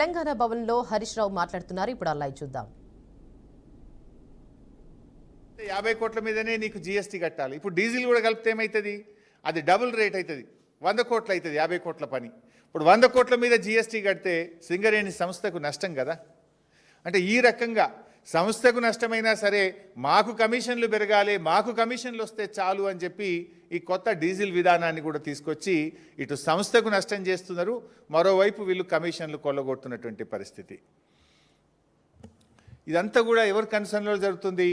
తెలంగాణ భవన్లో హరీష్ రావు మాట్లాడుతున్నారు. ఇప్పుడు ఆ లైవ్ చూద్దాం. 50 కోట్ల మీదనే నీకు జీఎస్టీ కట్టాలి. ఇప్పుడు డీజిల్ కూడా కలిపితే ఏమవుతుంది? అది డబుల్ రేట్ అవుతుంది. 100 కోట్లు అవుతుంది 50 కోట్ల పని. ఇప్పుడు 100 కోట్ల మీద జీఎస్టీ కడితే సింగరేణి సంస్థకు నష్టం కదా. అంటే ఈ రకంగా సంస్థకు నష్టమైనా సరే మాకు కమిషన్లు పెరగాలి, మాకు కమిషన్లు వస్తే చాలు అని చెప్పి ఈ కొత్త డీజిల్ విధానాన్ని కూడా తీసుకొచ్చి ఇటు సంస్థకు నష్టం చేస్తున్నారు, మరోవైపు వీళ్ళు కమిషన్లు కొల్లగొడుతున్నటువంటి పరిస్థితి. ఇదంతా కూడా ఎవరి కన్సర్న్లో జరుగుతుంది?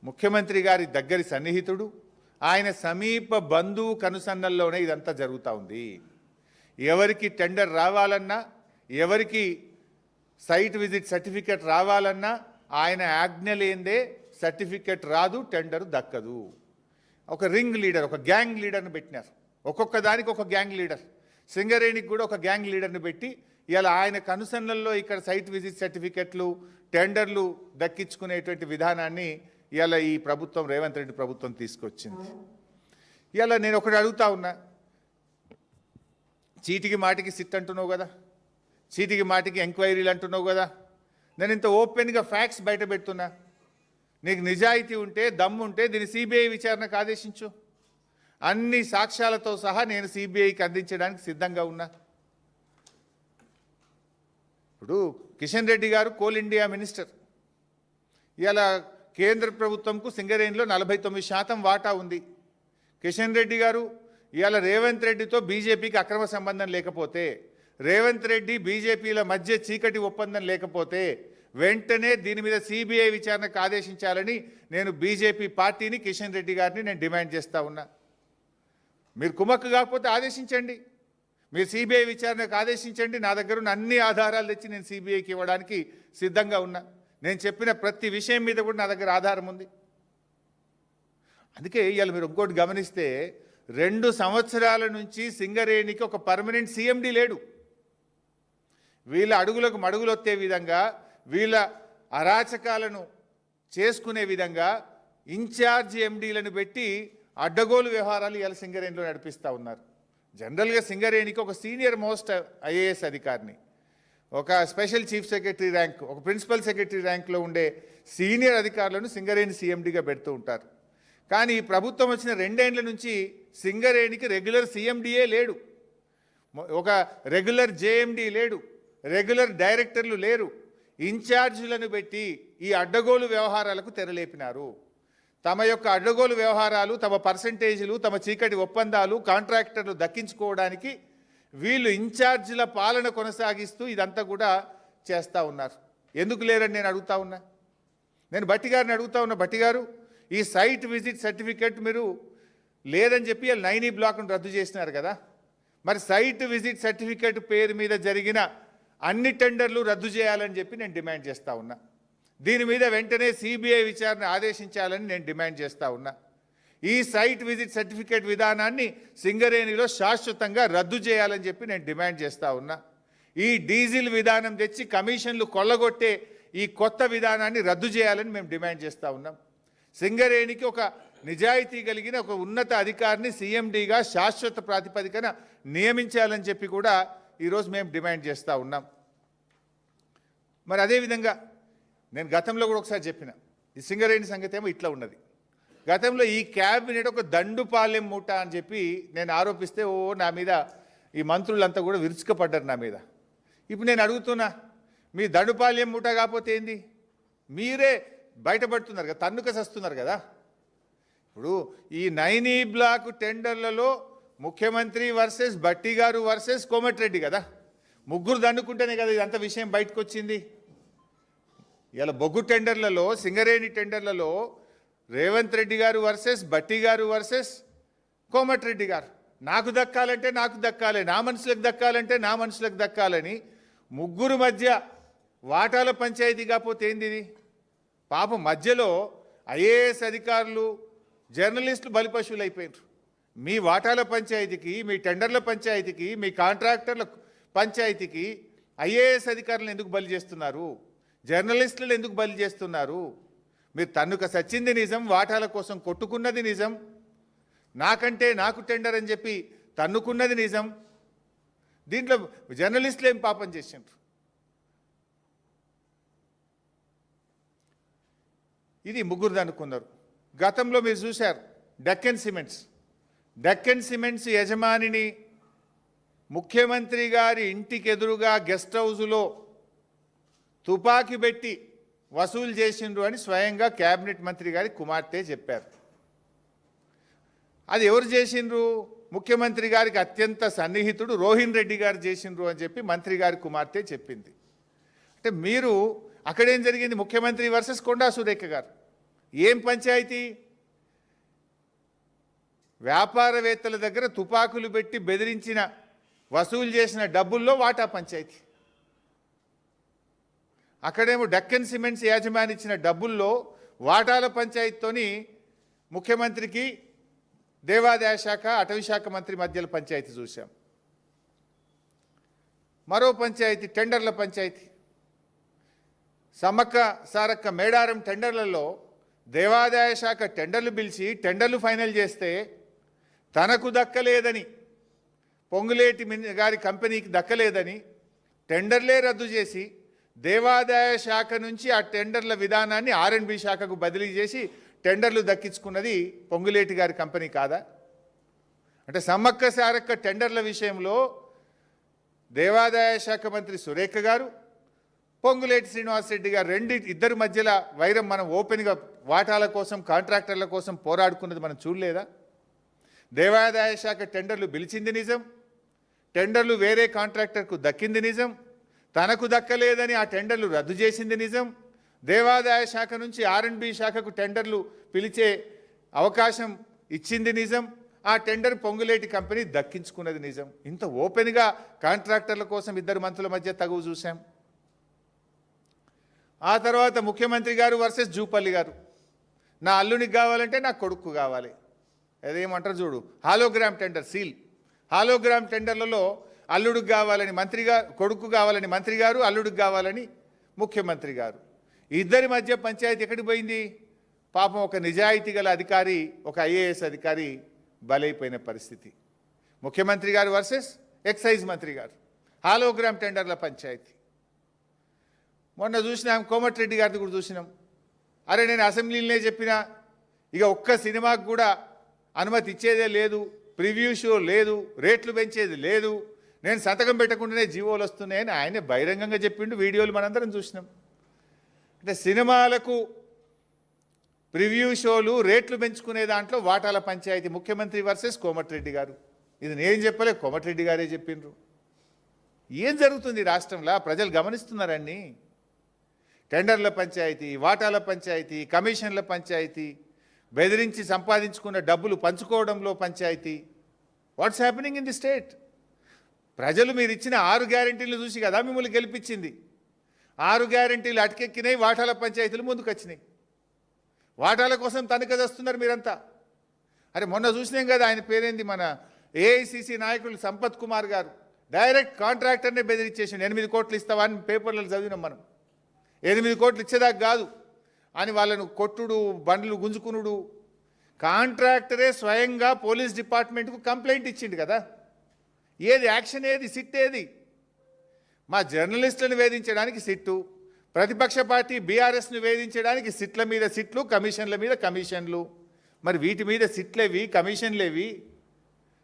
ముఖ్యమంత్రి గారి దగ్గరి సన్నిహితుడు, ఆయన సమీప బంధువు కనుసన్నల్లోనే ఇదంతా జరుగుతూ ఉంది. ఎవరికి టెండర్ రావాలన్నా, ఎవరికి సైట్ విజిట్ సర్టిఫికెట్ రావాలన్నా ఆయన ఆజ్ఞ లేదే సర్టిఫికెట్ రాదు, టెండర్ దక్కదు. ఒక రింగ్ లీడర్, ఒక గ్యాంగ్ లీడర్ని పెట్టినారు. ఒక్కొక్క దానికి ఒక గ్యాంగ్ లీడర్. సింగరేణికి కూడా ఒక గ్యాంగ్ లీడర్ని పెట్టి ఇలా ఆయన కనుసన్నల్లో ఇక్కడ సైట్ విజిట్ సర్టిఫికెట్లు, టెండర్లు దక్కించుకునేటువంటి విధానాన్ని ఇలా ఈ ప్రభుత్వం, రేవంత్ రెడ్డి ప్రభుత్వం తీసుకొచ్చింది. ఇలా నేను ఒకటి అడుగుతా ఉన్నా, చీటికి మాటికి సిట్ అంటున్నావు కదా, చీటికి మాటికి ఎంక్వైరీలు అంటున్నావు కదా, నేను ఇంత ఓపెన్గా ఫ్యాక్ట్స్ బయట పెడుతున్నా. నీకు నిజాయితీ ఉంటే, దమ్ము ఉంటే దీన్ని సిబిఐ విచారణకు ఆదేశించు. అన్ని సాక్ష్యాలతో సహా నేను సిబిఐకి అందించడానికి సిద్ధంగా ఉన్నా. ఇప్పుడు కిషన్ రెడ్డి గారు కోల్ ఇండియా మినిస్టర్. ఇలా కేంద్ర ప్రభుత్వంకు సింగరేణిలో 49% వాటా ఉంది. కిషన్ రెడ్డి గారు ఇవాళ రేవంత్ రెడ్డితో బీజేపీకి అక్రమ సంబంధం లేకపోతే, రేవంత్ రెడ్డి బీజేపీల మధ్య చీకటి ఒప్పందం లేకపోతే వెంటనే దీని మీద సిబిఐ విచారణకు ఆదేశించాలని నేను బీజేపీ పార్టీని, కిషన్ రెడ్డి గారిని నేను డిమాండ్ చేస్తూ ఉన్నా. మీరు కుమ్మక్కు కాకపోతే ఆదేశించండి, మీరు సిబిఐ విచారణకు ఆదేశించండి. నా దగ్గర ఉన్న అన్ని ఆధారాలు తెచ్చి నేను సిబిఐకి ఇవ్వడానికి సిద్ధంగా ఉన్నా. నేను చెప్పిన ప్రతి విషయం మీద కూడా నా దగ్గర ఆధారం ఉంది. అందుకే ఇవాళ మీరు ఇంకోటి గమనిస్తే 2 సంవత్సరాల నుంచి సింగరేణికి ఒక పర్మనెంట్ సిఎండి లేడు. వీళ్ళ అడుగులకు మడుగులొత్తే విధంగా, వీళ్ళ అరాచకాలను చేసుకునే విధంగా ఇన్ఛార్జ్ ఎండీలను పెట్టి అడ్డగోలు వ్యవహారాలు ఇవాళ సింగరేణిలో నడిపిస్తూ ఉన్నారు. జనరల్గా సింగరేణికి ఒక సీనియర్ మోస్ట్ ఐఏఎస్ అధికారిని, ఒక స్పెషల్ చీఫ్ సెక్రటరీ ర్యాంక్, ఒక ప్రిన్సిపల్ సెక్రటరీ ర్యాంక్లో ఉండే సీనియర్ అధికారులను సింగరేణి సీఎండీగా పెడుతూ ఉంటారు. కానీ ఈ ప్రభుత్వం వచ్చిన 2 ఏళ్ల నుంచి సింగరేణికి రెగ్యులర్ సీఎండీఏ లేడు, ఒక రెగ్యులర్ జేఎండీ లేడు, రెగ్యులర్ డైరెక్టర్లు లేరు. ఇన్ఛార్జీలను పెట్టి ఈ అడ్డగోలు వ్యవహారాలకు తెరలేపినారు. తమ యొక్క అడ్డగోలు వ్యవహారాలు, తమ పర్సంటేజీలు, తమ చీకటి ఒప్పందాలు, కాంట్రాక్టర్లు దక్కించుకోవడానికి వీళ్ళు ఇన్ఛార్జీల పాలన కొనసాగిస్తూ ఇదంతా కూడా చేస్తూ ఉన్నారు. ఎందుకు లేరని నేను అడుగుతా ఉన్నా. నేను భట్టి గారిని అడుగుతా ఉన్నా, భట్టి గారు ఈ సైట్ విజిట్ సర్టిఫికెట్ మీరు లేదని చెప్పి 9E బ్లాక్ను రద్దు చేసినారు కదా, మరి సైట్ విజిట్ సర్టిఫికెట్ పేరు మీద జరిగిన అన్ని టెండర్లు రద్దు చేయాలని చెప్పి నేను డిమాండ్ చేస్తూ ఉన్నా. దీని మీద వెంటనే సిబిఐ విచారణ ఆదేశించాలని నేను డిమాండ్ చేస్తూ ఉన్నా. ఈ సైట్ విజిట్ సర్టిఫికేట్ విధానాన్ని సింగరేణిలో శాశ్వతంగా రద్దు చేయాలని చెప్పి నేను డిమాండ్ చేస్తూ ఉన్నా. ఈ డీజిల్ విధానం తెచ్చి కమిషన్లు కొల్లగొట్టే ఈ కొత్త విధానాన్ని రద్దు చేయాలని మేము డిమాండ్ చేస్తూ ఉన్నాం. సింగరేణికి ఒక నిజాయితీ కలిగిన ఒక ఉన్నత అధికారిని సీఎండీగా శాశ్వత ప్రాతిపదికన నియమించాలని చెప్పి కూడా ఈరోజు మేము డిమాండ్ చేస్తూ ఉన్నాం. మరి అదేవిధంగా నేను గతంలో కూడా ఒకసారి చెప్పిన, ఈ సింగరేణి సంగతి ఏమో ఇట్లా ఉన్నది. గతంలో ఈ క్యాబినెట్ ఒక దండుపాలెం మూట అని చెప్పి నేను ఆరోపిస్తే నా మీద ఈ మంత్రులంతా కూడా విరుచుకపడ్డారు నా మీద. ఇప్పుడు నేను అడుగుతున్నా, మీ దండుపాలెం మూట కాకపోతే ఏంది? మీరే బయటపడుతున్నారు కదా, తన్నుక సస్తున్నారు కదా. ఇప్పుడు ఈ 9E బ్లాక్ టెండర్లలో ముఖ్యమంత్రి వర్సెస్ భట్టి గారు వర్సెస్ కోమటిరెడ్డి కదా, ముగ్గురు దండుకుంటేనే కదా ఇదంతా విషయం బయటకు వచ్చింది. ఇలా బొగ్గు టెండర్లలో, సింగరేణి టెండర్లలో రేవంత్ రెడ్డి గారు వర్సెస్ భట్టి గారు వర్సెస్ కోమటిరెడ్డి గారు. నాకు దక్కాలంటే నాకు దక్కాలి, నా మనుషులకు దక్కాలంటే నా మనుషులకు దక్కాలని ముగ్గురు మధ్య వాటాల పంచాయతీ కాకపోతే ఏంది ఇది? పాపం మధ్యలో ఐఏఎస్ అధికారులు, జర్నలిస్టులు బలిపశువులు అయిపోయినారు. మీ వాటాల పంచాయతీకి, మీ టెండర్ల పంచాయతీకి, మీ కాంట్రాక్టర్ల పంచాయతీకి ఐఏఎస్ అధికారులను ఎందుకు బలి చేస్తున్నారు? జర్నలిస్టులను ఎందుకు బలి చేస్తున్నారు? మీరు తన్నుక సచ్చింది నిజం, వాటాల కోసం కొట్టుకున్నది నిజం, నాకంటే నాకు టెండర్ అని చెప్పి తన్నుకున్నది నిజం. దీంట్లో జర్నలిస్టులు ఏం పాపం చేసిండ్రు? ఇది ముగ్గురు అనుకున్నారు. గతంలో మీరు చూశారు డెక్కన్ సిమెంట్స్ యజమానిని ముఖ్యమంత్రి గారి ఇంటికి ఎదురుగా గెస్ట్ హౌస్లో తుపాకీ పెట్టి వసూలు చేసిండ్రు అని స్వయంగా కేబినెట్ మంత్రి గారి కుమార్తె చెప్పారు. అది ఎవరు చేసిండ్రు? ముఖ్యమంత్రి గారికి అత్యంత సన్నిహితుడు రోహిన్ రెడ్డి గారు చేసిండ్రు అని చెప్పి మంత్రి గారి కుమార్తె చెప్పింది. అంటే మీరు అక్కడేం జరిగింది? ముఖ్యమంత్రి వర్సెస్ కొండా సురేఖ గారు. ఏం పంచాయతీ? వ్యాపారవేత్తల దగ్గర తుపాకులు పెట్టి బెదిరించిన వసూలు చేసిన డబ్బుల్లో వాటా పంచాయతీ. అక్కడేమో డెక్కన్ సిమెంట్స్ యాజమాని ఇచ్చిన డబ్బుల్లో వాటాల పంచాయతీతోని ముఖ్యమంత్రికి దేవాదాయ శాఖ అటవీ శాఖ మంత్రి మధ్యలో పంచాయతీ చూశాం. మరో పంచాయతీ టెండర్ల పంచాయతీ. సమ్మక్క సారక్క మేడారం టెండర్లలో దేవాదాయ శాఖ టెండర్లు పిలిచి టెండర్లు ఫైనల్ చేస్తే తనకు దక్కలేదని, పొంగులేటి గారి కంపెనీకి దక్కలేదని టెండర్లే రద్దు చేసి దేవాదాయ శాఖ నుంచి ఆ టెండర్ల విధానాన్ని R&B శాఖకు బదిలీ చేసి టెండర్లు దక్కించుకున్నది పొంగులేటి గారి కంపెనీ కాదా? అంటే సమ్మక్క సారక్క టెండర్ల విషయంలో దేవాదాయ శాఖ మంత్రి సురేఖ గారు, పొంగులేటి శ్రీనివాసరెడ్డి గారు ఇద్దరి మధ్యలో వైరం మనం ఓపెన్గా వాటాల కోసం కాంట్రాక్టర్ల కోసం పోరాడుకున్నది మనం చూడలేదా? దేవాదాయ శాఖ టెండర్లు పిలిచింది నిజం, టెండర్లు వేరే కాంట్రాక్టర్కు దక్కింది నిజం, తనకు దక్కలేదని ఆ టెండర్లు రద్దు చేసింది నిజం, దేవాదాయ శాఖ నుంచి R&B శాఖకు టెండర్లు పిలిచే అవకాశం ఇచ్చింది నిజం, ఆ టెండర్ పొంగులేటి కంపెనీ దక్కించుకున్నది నిజం. ఇంత ఓపెన్గా కాంట్రాక్టర్ల కోసం ఇద్దరు మంత్రుల మధ్య తగువు చూశాం. ఆ తర్వాత ముఖ్యమంత్రి గారు వర్సెస్ జూపల్లి గారు. నా అల్లునికి కావాలంటే నా కొడుకు కావాలి, అదేమంటారు చూడు, హాలోగ్రామ్ టెండర్, సీల్ హాలోగ్రామ్ టెండర్లలో అల్లుడికి కావాలని మంత్రి గారు, కొడుకు కావాలని మంత్రి గారు, అల్లుడికి కావాలని ముఖ్యమంత్రి గారు. ఇద్దరి మధ్య పంచాయతీ ఎక్కడికి పోయింది? పాపం ఒక నిజాయితీ గల అధికారి, ఒక IAS అధికారి బలైపోయిన పరిస్థితి. ముఖ్యమంత్రి గారు వర్సెస్ ఎక్సైజ్ మంత్రి గారు, హాలోగ్రామ్ టెండర్ల పంచాయతీ. మొన్న చూసినాం, కోమటిరెడ్డి గారిది కూడా చూసినాం. అరే నేను అసెంబ్లీలోనే చెప్పినా, ఇక ఒక్క సినిమాకు కూడా అనుమతి ఇచ్చేదే లేదు, ప్రివ్యూ షో లేదు, రేట్లు పెంచేది లేదు, నేను సంతకం పెట్టకుండానే జీవోలు వస్తున్నాయని ఆయనే బహిరంగంగా చెప్పిండు. వీడియోలు మనందరం చూసినాం. అంటే సినిమాలకు ప్రివ్యూ షోలు రేట్లు పెంచుకునే దాంట్లో వాటాల పంచాయతీ. ముఖ్యమంత్రి వర్సెస్ కోమటిరెడ్డి గారు. ఇది నేను చెప్పలే, కోమటిరెడ్డి గారే చెప్పిండ్రు. ఏం జరుగుతుంది రాష్ట్రంలో? ప్రజలు గమనిస్తున్నారని. టెండర్ల పంచాయతీ, వాటాల పంచాయతీ, కమిషన్ల పంచాయతీ, బెదిరించి సంపాదించుకున్న డబ్బులు పంచుకోవడంలో పంచాయతీ. What's happening in the state? ప్రజలు మీరు ఇచ్చిన 6 గ్యారెంటీలు చూసి కదా మిమ్మల్ని గెలిపించింది. 6 గ్యారెంటీలు అటకెక్కినాయి, వాటాల పంచాయతీలు ముందుకు వచ్చినాయి. వాటాల కోసం తనఖా చేస్తున్నారు మీరంతా. అరే మొన్న చూసినాం కదా, ఆయన పేరేంది, మన AICC నాయకులు సంపత్ కుమార్ గారు డైరెక్ట్ కాంట్రాక్టర్నే బెదిరించేసిండు. 8 కోట్లు ఇస్తావా అని పేపర్లలో చదివినాం మనం. 8 కోట్లు ఇచ్చేదాకా కాదు అని వాళ్ళను కొట్టుడు, బండ్లు గుంజుకునుడు. కాంట్రాక్టరే స్వయంగా పోలీస్ డిపార్ట్మెంట్కు కంప్లైంట్ ఇచ్చిండు కదా. ఏది యాక్షన్? ఏది సిట్? ఏది? మా జర్నలిస్టులను వేధించడానికి సిట్టు, ప్రతిపక్ష పార్టీ BRSను వేధించడానికి సిట్ల మీద సిట్లు, కమిషన్ల మీద కమిషన్లు. మరి వీటి మీద సిట్లేవి, కమిషన్లేవి?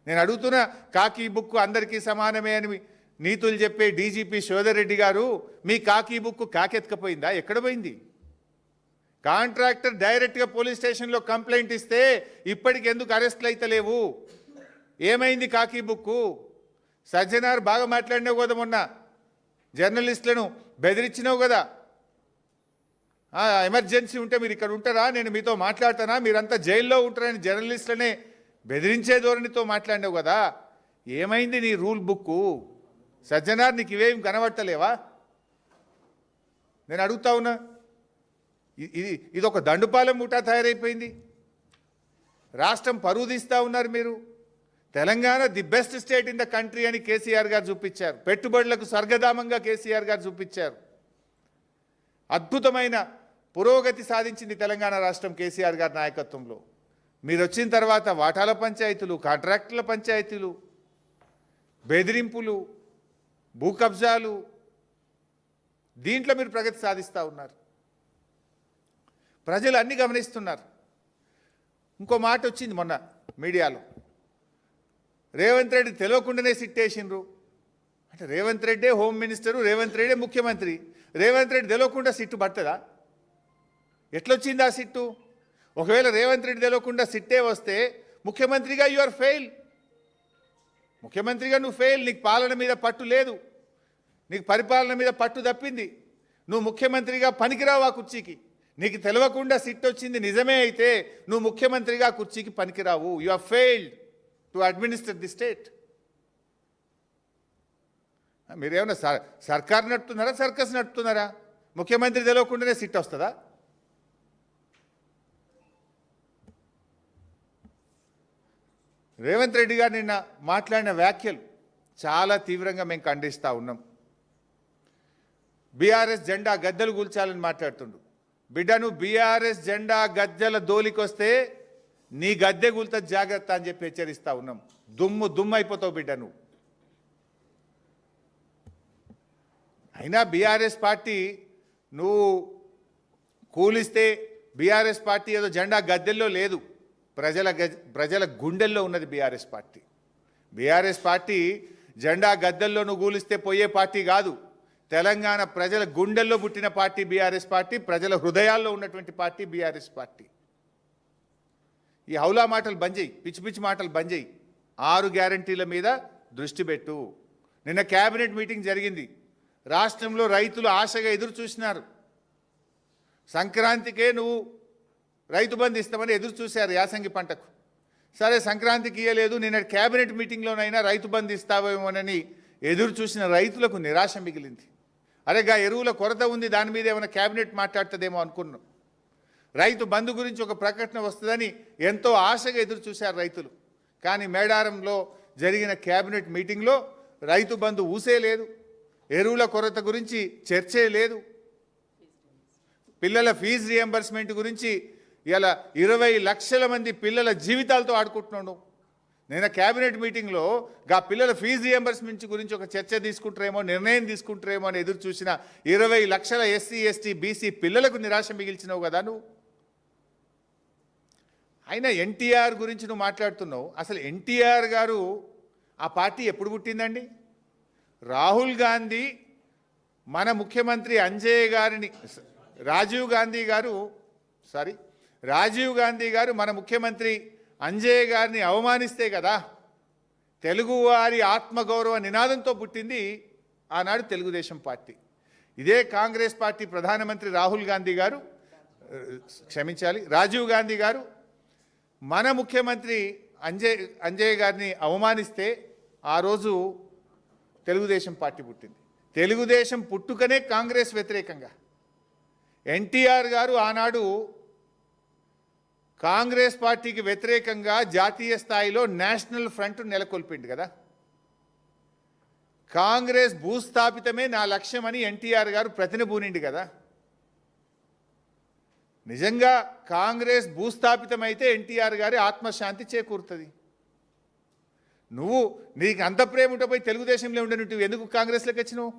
నేను అడుగుతున్న, కాకీ బుక్ అందరికీ సమానమే అని నీతులు చెప్పే DGP శోధర్ రెడ్డి గారు, మీ కాకీ బుక్ కాకెత్తుకపోయిందా? ఎక్కడ పోయింది? కాంట్రాక్టర్ డైరెక్ట్గా పోలీస్ స్టేషన్లో కంప్లైంట్ ఇస్తే ఇప్పటికి ఎందుకు అరెస్ట్లు అయితే లేవు? ఏమైంది కాకీ బుక్కు? సజ్జనార్ బాగా మాట్లాడినావు కదా, మొన్న జర్నలిస్టులను బెదిరించినావు కదా. ఎమర్జెన్సీ ఉంటే మీరు ఇక్కడ ఉంటారా, నేను మీతో మాట్లాడతానా, మీరంతా జైల్లో ఉంటారని జర్నలిస్టులనే బెదిరించే ధోరణితో మాట్లాడినావు కదా. ఏమైంది నీ రూల్ బుక్కు? సజ్జనార్, నీకు ఇవేం కనబడతలేవా? నేను అడుగుతా ఉన్నా. ఇది ఒక దండుపాలెం ముఠా తయారైపోయింది. రాష్ట్రం పరువు తీస్తూ ఉన్నారు మీరు. Telangana the best state in the country అని కేసీఆర్ గారు చూపించారు. పెట్టుబడులకు స్వర్గధామంగా కేసీఆర్ గారు చూపించారు. అద్భుతమైన పురోగతి సాధించింది తెలంగాణ రాష్ట్రం కేసీఆర్ గారి నాయకత్వంలో. మీరు వచ్చిన తర్వాత వాటాల పంచాయతీలు, కాంట్రాక్టుల పంచాయతీలు, బెదిరింపులు, భూ కబ్జాలు, దీంట్లో మీరు ప్రగతి సాధిస్తూ ఉన్నారు. ప్రజలు అన్నీ గమనిస్తున్నారు. ఇంకో మాట వచ్చింది మొన్న మీడియాలో, రేవంత్ రెడ్డి తెలియకుండానే సిట్టేసిండ్రు అంటే. రేవంత్ రెడ్డే హోమ్ మినిస్టరు, రేవంత్ రెడ్డే ముఖ్యమంత్రి. రేవంత్ రెడ్డి తెలియకుండా సిట్టు పడుతుందా? ఎట్లొచ్చింది ఆ సిట్టు? ఒకవేళ రేవంత్ రెడ్డి తెలియకుండా సిట్టే వస్తే ముఖ్యమంత్రిగా యు ఆర్ ఫెయిల్. ముఖ్యమంత్రిగా నువ్వు ఫెయిల్. నీకు పాలన మీద పట్టు లేదు, నీకు పరిపాలన మీద పట్టు తప్పింది. నువ్వు ముఖ్యమంత్రిగా పనికిరావు ఆ కుర్చీకి. నీకు తెలియకుండా సిట్ వచ్చింది నిజమే అయితే నువ్వు ముఖ్యమంత్రిగా ఆ కుర్చీకి పనికిరావు. You are failed to administer the state. మీరేమన్నా సర్కార్ నడుపుతున్నారా, సర్కస్ నడుపుతున్నారా? ముఖ్యమంత్రి తెలియకుండానే సిట్ వస్తుందా? రేవంత్ రెడ్డి గారు నిన్న మాట్లాడిన వ్యాఖ్యలు చాలా తీవ్రంగా మేము ఖండిస్తూ ఉన్నాం. బీఆర్ఎస్ జెండా గద్దెలు కూల్చాలని మాట్లాడుతుండు. బిడ్డ, నువ్వు బీఆర్ఎస్ జెండా గద్దెల దోలికొస్తే నీ గద్దె కూల్త జాగ్రత్త అని చెప్పి హెచ్చరిస్తూ ఉన్నాం. దుమ్ము అయిపోతావు బిడ్డ నువ్వు. అయినా బీఆర్ఎస్ పార్టీ నువ్వు కూలిస్తే బీఆర్ఎస్ పార్టీ ఏదో జెండా గద్దెల్లో లేదు, ప్రజల గుండెల్లో ఉన్నది బీఆర్ఎస్ పార్టీ. బీఆర్ఎస్ పార్టీ జెండా గద్దెల్లో నువ్వు కూలిస్తే పోయే పార్టీ కాదు. తెలంగాణ ప్రజల గుండెల్లో పుట్టిన పార్టీ బీఆర్ఎస్ పార్టీ, ప్రజల హృదయాల్లో ఉన్నటువంటి పార్టీ బీఆర్ఎస్ పార్టీ. ఈ హౌలా మాటలు బంద్ చేయి, పిచ్చి పిచ్చి మాటలు బంద్ చేయి. 6 గ్యారంటీల మీద దృష్టి పెట్టు. నిన్న క్యాబినెట్ మీటింగ్ జరిగింది. రాష్ట్రంలో రైతులు ఆశగా ఎదురు చూసినారు. సంక్రాంతికే నువ్వు రైతు బంధు ఇస్తామని ఎదురు చూశారు యాసంగి పంటకు. సరే, సంక్రాంతికి ఇయ్యలేదు, నిన్న క్యాబినెట్ మీటింగ్లోనైనా రైతు బంధు ఇస్తావేమోనని ఎదురు చూసిన రైతులకు నిరాశ మిగిలింది. అరేగా ఎరువుల కొరత ఉంది, దాని మీద ఏమైనా క్యాబినెట్ మాట్లాడుతుందేమో అనుకున్నాం. రైతు బంధు గురించి ఒక ప్రకటన వస్తుందని ఎంతో ఆశగా ఎదురు చూశారు రైతులు. కానీ మేడారంలో జరిగిన క్యాబినెట్ మీటింగ్లో రైతు బంధు ఊసే లేదు, ఎరువుల కొరత గురించి చర్చే లేదు, పిల్లల ఫీజు రియంబర్స్మెంట్ గురించి ఇలా 20 లక్షల మంది పిల్లల జీవితాలతో ఆడుకుంటున్నాడు. నిన్న క్యాబినెట్ మీటింగ్లో గా పిల్లల ఫీజు రియంబర్స్మెంట్ గురించి ఒక చర్చ తీసుకుంటారేమో, నిర్ణయం తీసుకుంటారేమో అని ఎదురు చూసిన 20 లక్షల ఎస్సీ ఎస్టీ బీసీ పిల్లలకు నిరాశ మిగిల్చినావు కదా నువ్వు. అయినా ఎన్టీఆర్ గురించి నువ్వు మాట్లాడుతున్నావు. అసలు ఎన్టీఆర్ గారు ఆ పార్టీ ఎప్పుడు పుట్టిందండి? రాహుల్ గాంధీ మన ముఖ్యమంత్రి రాజీవ్ గాంధీ గారు మన ముఖ్యమంత్రి అంజయ్య గారిని అవమానిస్తే కదా తెలుగువారి ఆత్మగౌరవ నినాదంతో పుట్టింది ఆనాడు తెలుగుదేశం పార్టీ. ఇదే కాంగ్రెస్ పార్టీ ప్రధానమంత్రి రాజీవ్ గాంధీ గారు మన ముఖ్యమంత్రి అంజయ్య గారిని అవమానిస్తే ఆ రోజు తెలుగుదేశం పార్టీ పుట్టింది. తెలుగుదేశం పుట్టుకనే కాంగ్రెస్ వ్యతిరేకంగా. ఎన్టీఆర్ గారు ఆనాడు కాంగ్రెస్ పార్టీకి వ్యతిరేకంగా జాతీయ స్థాయిలో నేషనల్ ఫ్రంట్ నెలకొల్పిండు కదా. కాంగ్రెస్ భూస్థాపితమే నా లక్ష్యమని ఎన్టీఆర్ గారు ప్రతినబూనిండు కదా. నిజంగా కాంగ్రెస్ భూస్థాపితమైతే ఎన్టీఆర్ గారి ఆత్మశాంతి చేకూరుతుంది. నీకు అంత ప్రేమ ఉంటే పోయి తెలుగుదేశంలో ఉండే నువ్వు ఎందుకు కాంగ్రెస్లోకి వచ్చినావు?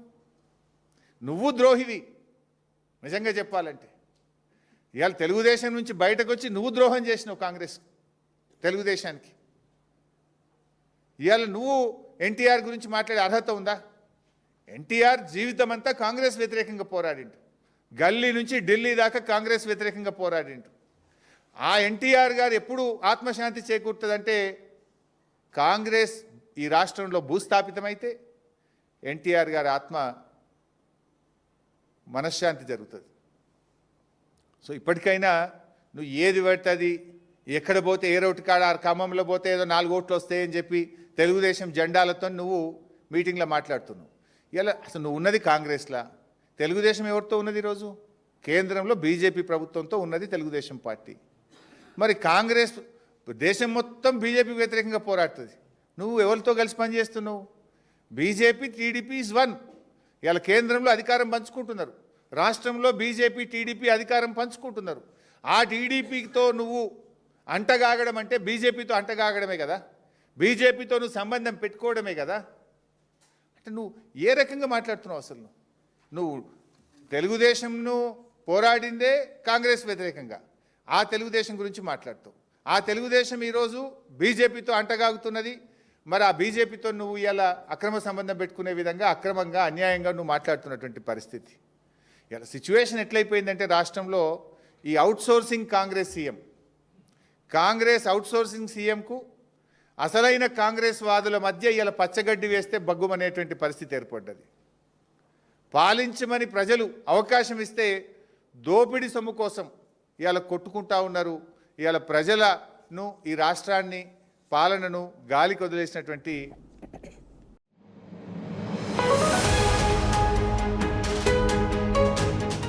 నువ్వు ద్రోహివి నిజంగా చెప్పాలంటే. ఇవాళ తెలుగుదేశం నుంచి బయటకు వచ్చి నువ్వు ద్రోహం చేసినావు తెలుగుదేశానికి. ఇవాళ నువ్వు ఎన్టీఆర్ గురించి మాట్లాడే అర్హత ఉందా? ఎన్టీఆర్ జీవితం అంతా కాంగ్రెస్ వ్యతిరేకంగా పోరాడిండు. గల్లీ నుంచి ఢిల్లీ దాకా కాంగ్రెస్ వ్యతిరేకంగా పోరాడిండు. ఆ ఎన్టీఆర్ గారు ఎప్పుడు ఆత్మశాంతి చేకూరుతుందంటే కాంగ్రెస్ ఈ రాష్ట్రంలో భూస్థాపితమైతే ఎన్టీఆర్ గారి మనశ్శాంతి జరుగుతుంది. సో ఇప్పటికైనా నువ్వు ఏది పడుతుంది, ఎక్కడ పోతే ఏ రోడ్డు కాడ ఖమ్మంలో పోతే ఏదో 4 ఓట్లు వస్తాయని చెప్పి తెలుగుదేశం జెండాలతో నువ్వు మీటింగ్లో మాట్లాడుతున్నావు. ఇలా అసలు నువ్వు ఉన్నది కాంగ్రెస్లా, తెలుగుదేశం ఎవరితో ఉన్నది? ఈరోజు కేంద్రంలో బీజేపీ ప్రభుత్వంతో ఉన్నది తెలుగుదేశం పార్టీ. మరి కాంగ్రెస్ దేశం మొత్తం బీజేపీ వ్యతిరేకంగా పోరాడుతుంది. నువ్వు ఎవరితో కలిసి పనిచేస్తున్నావు? BJP TDP is one. ఇలా కేంద్రంలో అధికారం పంచుకుంటున్నారు, రాష్ట్రంలో బీజేపీ టీడీపీ అధికారం పంచుకుంటున్నారు. ఆ టీడీపీతో నువ్వు అంటగాగడం అంటే బీజేపీతో అంటగాగడమే కదా, బీజేపీతో నువ్వు సంబంధం పెట్టుకోవడమే కదా. అంటే నువ్వు ఏ రకంగా మాట్లాడుతున్నావు? అసలు నువ్వు తెలుగుదేశంను పోరాడిందే కాంగ్రెస్ వ్యతిరేకంగా. ఆ తెలుగుదేశం గురించి మాట్లాడుతావు. ఆ తెలుగుదేశం ఈరోజు బీజేపీతో అంటగాగుతున్నది. మరి ఆ బీజేపీతో నువ్వు ఇలా అక్రమ సంబంధం పెట్టుకునే విధంగా అక్రమంగా అన్యాయంగా నువ్వు మాట్లాడుతున్నటువంటి పరిస్థితి. ఇలా సిచ్యువేషన్ ఎట్లయిపోయిందంటే రాష్ట్రంలో ఈ అవుట్సోర్సింగ్ కాంగ్రెస్ అవుట్సోర్సింగ్ సీఎంకు అసలైన కాంగ్రెస్ వాదుల మధ్య ఇలా పచ్చగడ్డి వేస్తే బగ్గుమనేటువంటి పరిస్థితి ఏర్పడ్డది. పాలించమని ప్రజలు అవకాశం ఇస్తే దోపిడీ సొమ్ము కోసం ఇవాళ కొట్టుకుంటా ఉన్నారు. ఇవాళ ప్రజలను, ఈ రాష్ట్రాన్ని, పాలనను గాలికి వదిలేసినటువంటి